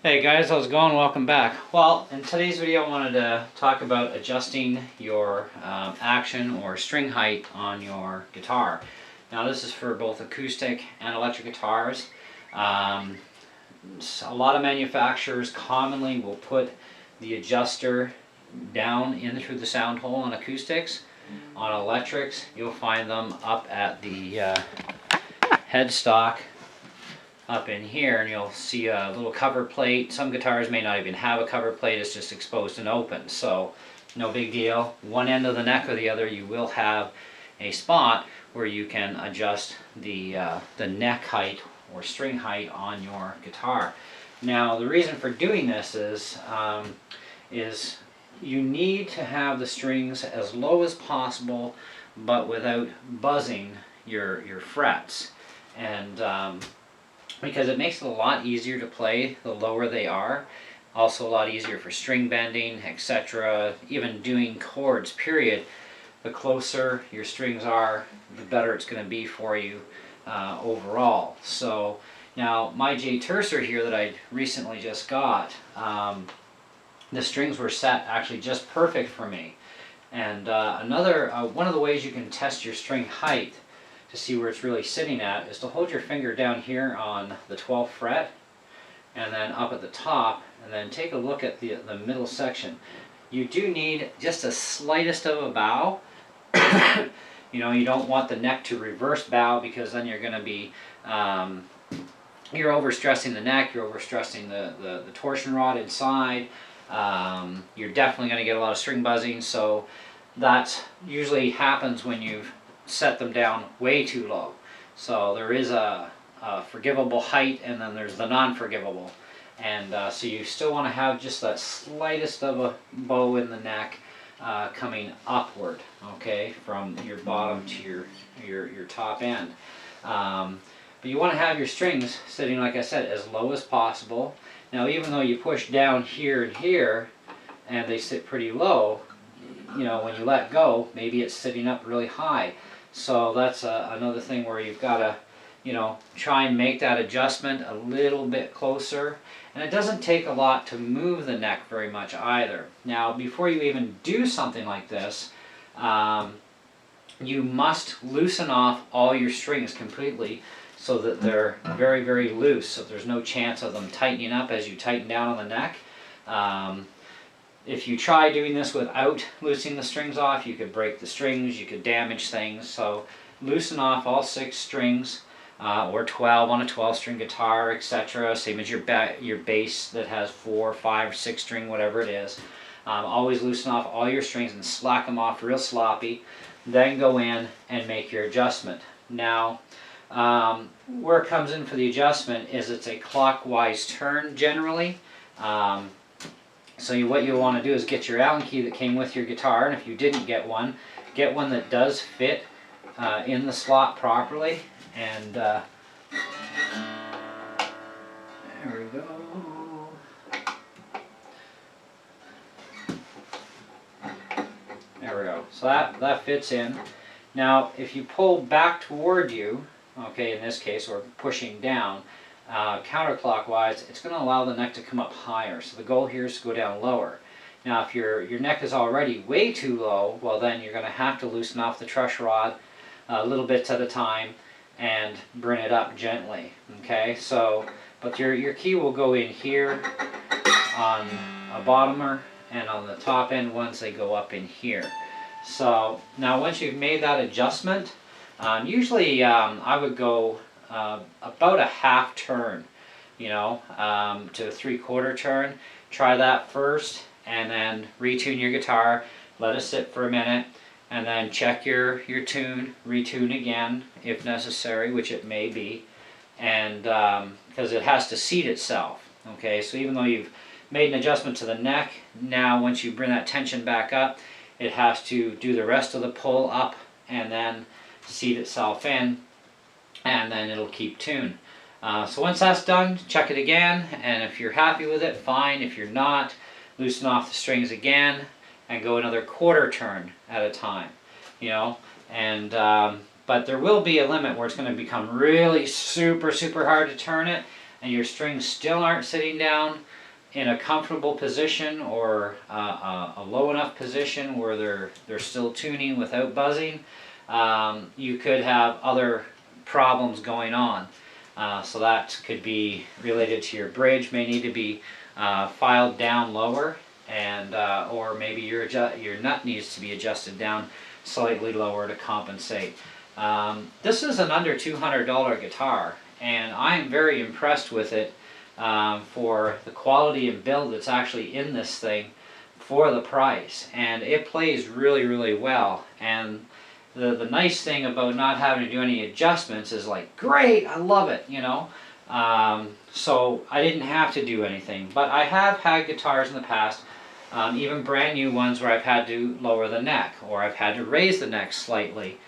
Hey guys, how's it going? Welcome back. Well, in today's video I wanted to talk about adjusting your action or string height on your guitar. Now this is for both acoustic and electric guitars. A lot of manufacturers commonly will put the adjuster down in through the sound hole on acoustics. On electrics, you'll find them up at the headstock up in here, and you'll see a little cover plate. Some guitars may not even have a cover plate, it's just exposed and open, so no big deal. One end of the neck or the other, you will have a spot where you can adjust the neck height or string height on your guitar. Now the reason for doing this is you need to have the strings as low as possible but without buzzing your frets, and because it makes it a lot easier to play the lower they are. Also a lot easier for string bending, etc. Even doing chords, period. The closer your strings are, the better it's going to be for you overall. So now my J Tercer here that I recently just got, the strings were set actually just perfect for me. And one of the ways you can test your string height to see where it's really sitting at is to hold your finger down here on the 12th fret and then up at the top, and then take a look at the middle section. You do need just the slightest of a bow. You know, you don't want the neck to reverse bow, because then you're going to be you're overstressing the neck, you're overstressing the torsion rod inside. You're definitely going to get a lot of string buzzing, so that usually happens when you've set them down way too low. So there is a forgivable height, and then there's the non-forgivable, and so you still want to have just that slightest of a bow in the neck coming upward, okay, from your bottom to your top end. But you want to have your strings sitting, like I said, as low as possible. Now even though you push down here and here and they sit pretty low, you know, when you let go, maybe it's sitting up really high. So that's another thing where you've got to, you know, try and make that adjustment a little bit closer. And it doesn't take a lot to move the neck very much either. Now, before you even do something like this, you must loosen off all your strings completely so that they're very, very loose, so there's no chance of them tightening up as you tighten down on the neck. If you try doing this without loosening the strings off, you could break the strings, you could damage things. So loosen off all 6 strings, or 12 on a 12-string guitar, etc. Same as your bass that has 4, 5, 6 string, whatever it is. Always loosen off all your strings and slack them off real sloppy. Then go in and make your adjustment. Now, where it comes in for the adjustment is it's a clockwise turn generally. So what you'll want to do is get your Allen key that came with your guitar, and if you didn't get one that does fit in the slot properly. And there we go. There we go. So that fits in. Now if you pull back toward you, okay, in this case, or pushing down, counterclockwise, it's going to allow the neck to come up higher. So the goal here is to go down lower. Now if your neck is already way too low, well then you're going to have to loosen off the truss rod little bits at a time and bring it up gently. Okay, so but your key will go in here on a bottomer, and on the top end ones they go up in here. So now once you've made that adjustment, usually I would go about a half turn, you know, to a 3/4 turn. Try that first, and then retune your guitar, let it sit for a minute, and then check your tune, retune again if necessary, which it may be, and because it has to seat itself. Okay, so even though you've made an adjustment to the neck, now once you bring that tension back up, it has to do the rest of the pull up and then seat itself in, and then it'll keep tune. So once that's done, check it again, and if you're happy with it, fine. If you're not, loosen off the strings again and go another 1/4 turn at a time, you know. And but there will be a limit where it's going to become really super hard to turn it, and your strings still aren't sitting down in a comfortable position, or a low enough position where they're still tuning without buzzing, you could have other problems going on. So that could be related to your bridge, may need to be filed down lower, and or maybe your nut needs to be adjusted down slightly lower to compensate. This is an under $200 guitar, and I am very impressed with it for the quality and build that's actually in this thing for the price. And it plays really, really well. And the nice thing about not having to do any adjustments is like, great, I love it, you know. So I didn't have to do anything. But I have had guitars in the past, even brand new ones, where I've had to lower the neck, or I've had to raise the neck slightly,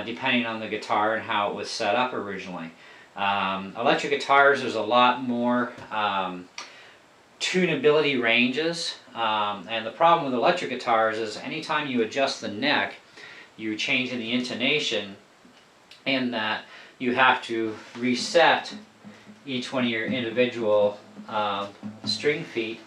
depending on the guitar and how it was set up originally. Electric guitars, there's a lot more tunability ranges, and the problem with electric guitars is anytime you adjust the neck, you're changing the intonation, in that you have to reset each one of your individual string feet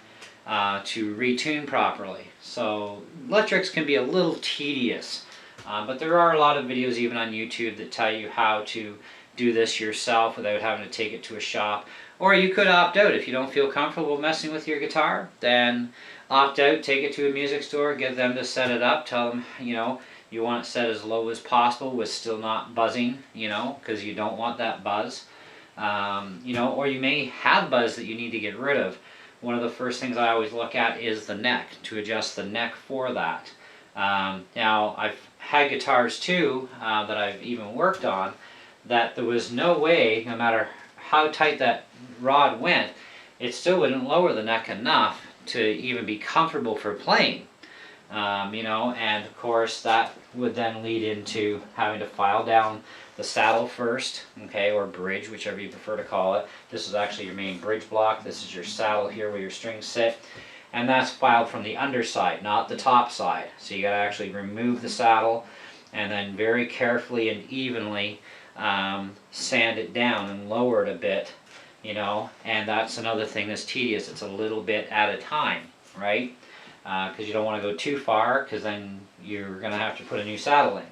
to retune properly. So electrics can be a little tedious, but there are a lot of videos even on YouTube that tell you how to do this yourself without having to take it to a shop. Or you could opt out. If you don't feel comfortable messing with your guitar, then opt out, take it to a music store, get them to set it up, tell them, you know, you want it set as low as possible with still not buzzing, you know, because you don't want that buzz. You know, or you may have buzz that you need to get rid of. One of the first things I always look at is the neck, to adjust the neck for that. Now, I've had guitars too that I've even worked on, that there was no way, no matter how tight that rod went, it still wouldn't lower the neck enough to even be comfortable for playing. You know, and of course that would then lead into having to file down the saddle first, okay, or bridge, whichever you prefer to call it. This is actually your main bridge block. This is your saddle here where your strings sit. And that's filed from the underside, not the top side. So you got to actually remove the saddle and then very carefully and evenly sand it down and lower it a bit, you know. And that's another thing that's tedious. It's a little bit at a time, right? Because you don't want to go too far, because then you're going to have to put a new saddle in.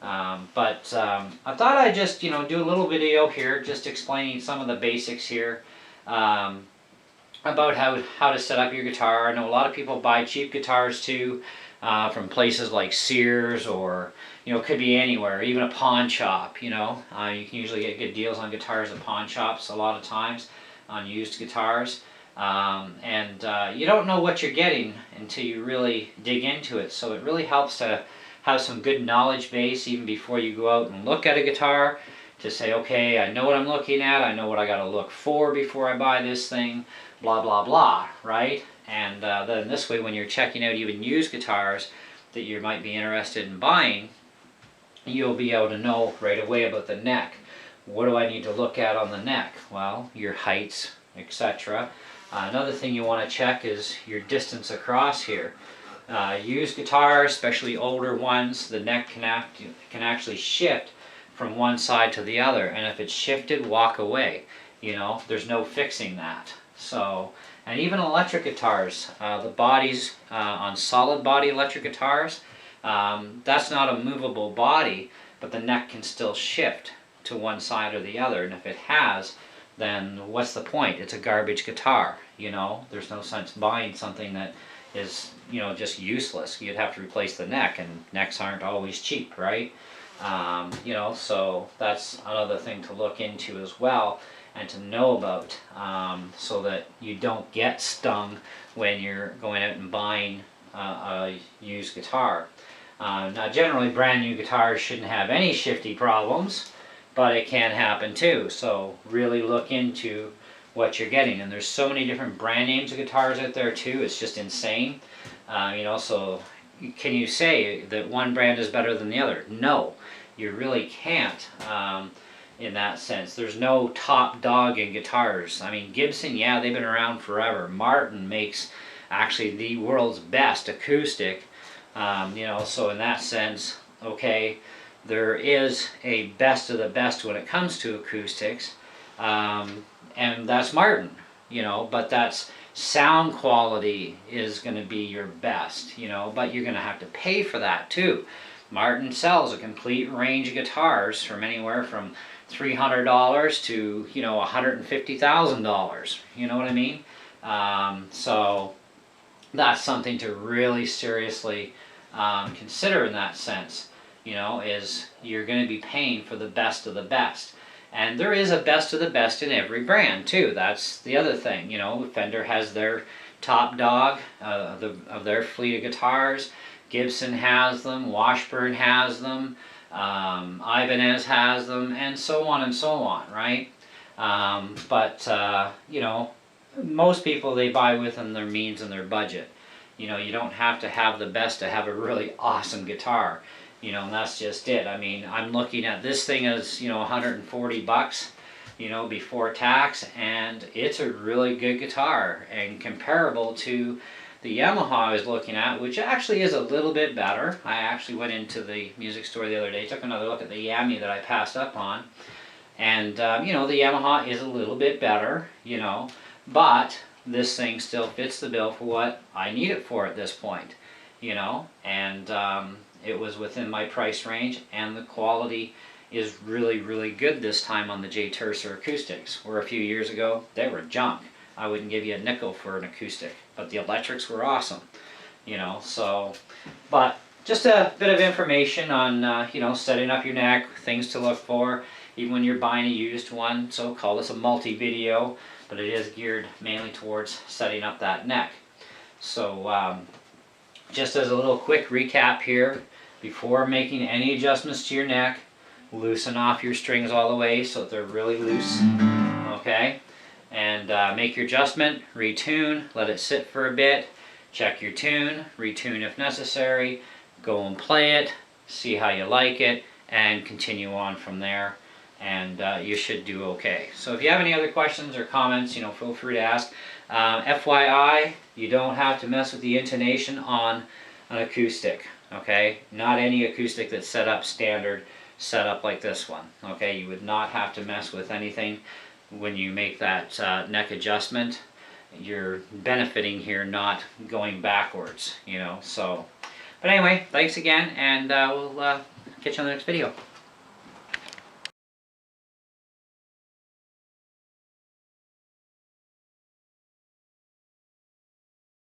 But I thought I'd just, you know, do a little video here just explaining some of the basics here about how to set up your guitar. I know a lot of people buy cheap guitars too from places like Sears, or, you know, it could be anywhere, even a pawn shop, you know. You can usually get good deals on guitars at pawn shops a lot of times on used guitars. You don't know what you're getting until you really dig into it. So it really helps to have some good knowledge base even before you go out and look at a guitar, to say, okay, I know what I'm looking at, I know what I got to look for before I buy this thing, blah blah blah, right? And then this way, when you're checking out even used guitars that you might be interested in buying, you'll be able to know right away about the neck. What do I need to look at on the neck? Well, your heights, etc. Another thing you want to check is your distance across here. Used guitars, especially older ones, the neck can actually shift from one side to the other, and if it's shifted, walk away. You know, there's no fixing that. So, and even electric guitars, the bodies on solid body electric guitars, that's not a movable body, but the neck can still shift to one side or the other, and if it has, then what's the point? It's a garbage guitar, you know. There's no sense buying something that is, you know, just useless. You'd have to replace the neck, and necks aren't always cheap, right? You know, so that's another thing to look into as well and to know about, so that you don't get stung when you're going out and buying a used guitar. Now, generally, brand new guitars shouldn't have any shifty problems, but it can happen too. So really look into what you're getting. And there's so many different brand names of guitars out there too. It's just insane. You know, so can you say that one brand is better than the other? No, you really can't. In that sense, there's no top dog in guitars. I mean, Gibson, yeah, they've been around forever. Martin makes actually the world's best acoustic. You know, so in that sense, okay, there is a best of the best when it comes to acoustics. and that's Martin, you know, but that's sound quality is going to be your best, you know, but you're going to have to pay for that too. Martin sells a complete range of guitars from anywhere from $300 to, you know, $150,000. You know what I mean? So that's something to really seriously consider in that sense. You know, is you're going to be paying for the best of the best. And there is a best of the best in every brand too. That's the other thing. You know, Fender has their top dog of their fleet of guitars. Gibson has them. Washburn has them. Ibanez has them, and so on and so on. Right? You know, most people, they buy within their means and their budget. You know, you don't have to have the best to have a really awesome guitar. You know, and that's just it. I mean, I'm looking at this thing as, you know, 140 bucks, you know, before tax, and it's a really good guitar and comparable to the Yamaha I was looking at, which actually is a little bit better. I actually went into the music store the other day, took another look at the Yami that I passed up on, and you know, the Yamaha is a little bit better, you know, but this thing still fits the bill for what I need it for at this point, you know, and it was within my price range, and the quality is really, really good this time on the J Tercer acoustics, where a few years ago they were junk. I wouldn't give you a nickel for an acoustic, but the electrics were awesome, you know. So, but just a bit of information on you know, setting up your neck, things to look for, even when you're buying a used one. So call this a multi-video, but it is geared mainly towards setting up that neck. So just as a little quick recap here, before making any adjustments to your neck, loosen off your strings all the way so that they're really loose, okay? And make your adjustment, retune, let it sit for a bit, check your tune, retune if necessary, go and play it, see how you like it, and continue on from there, and you should do okay. So if you have any other questions or comments, you know, feel free to ask. FYI, you don't have to mess with the intonation on an acoustic, okay? Not any acoustic that's set up standard, set up like this one, okay? You would not have to mess with anything when you make that neck adjustment. You're benefiting here, not going backwards, you know, so. But anyway, thanks again, and we'll catch you on the next video.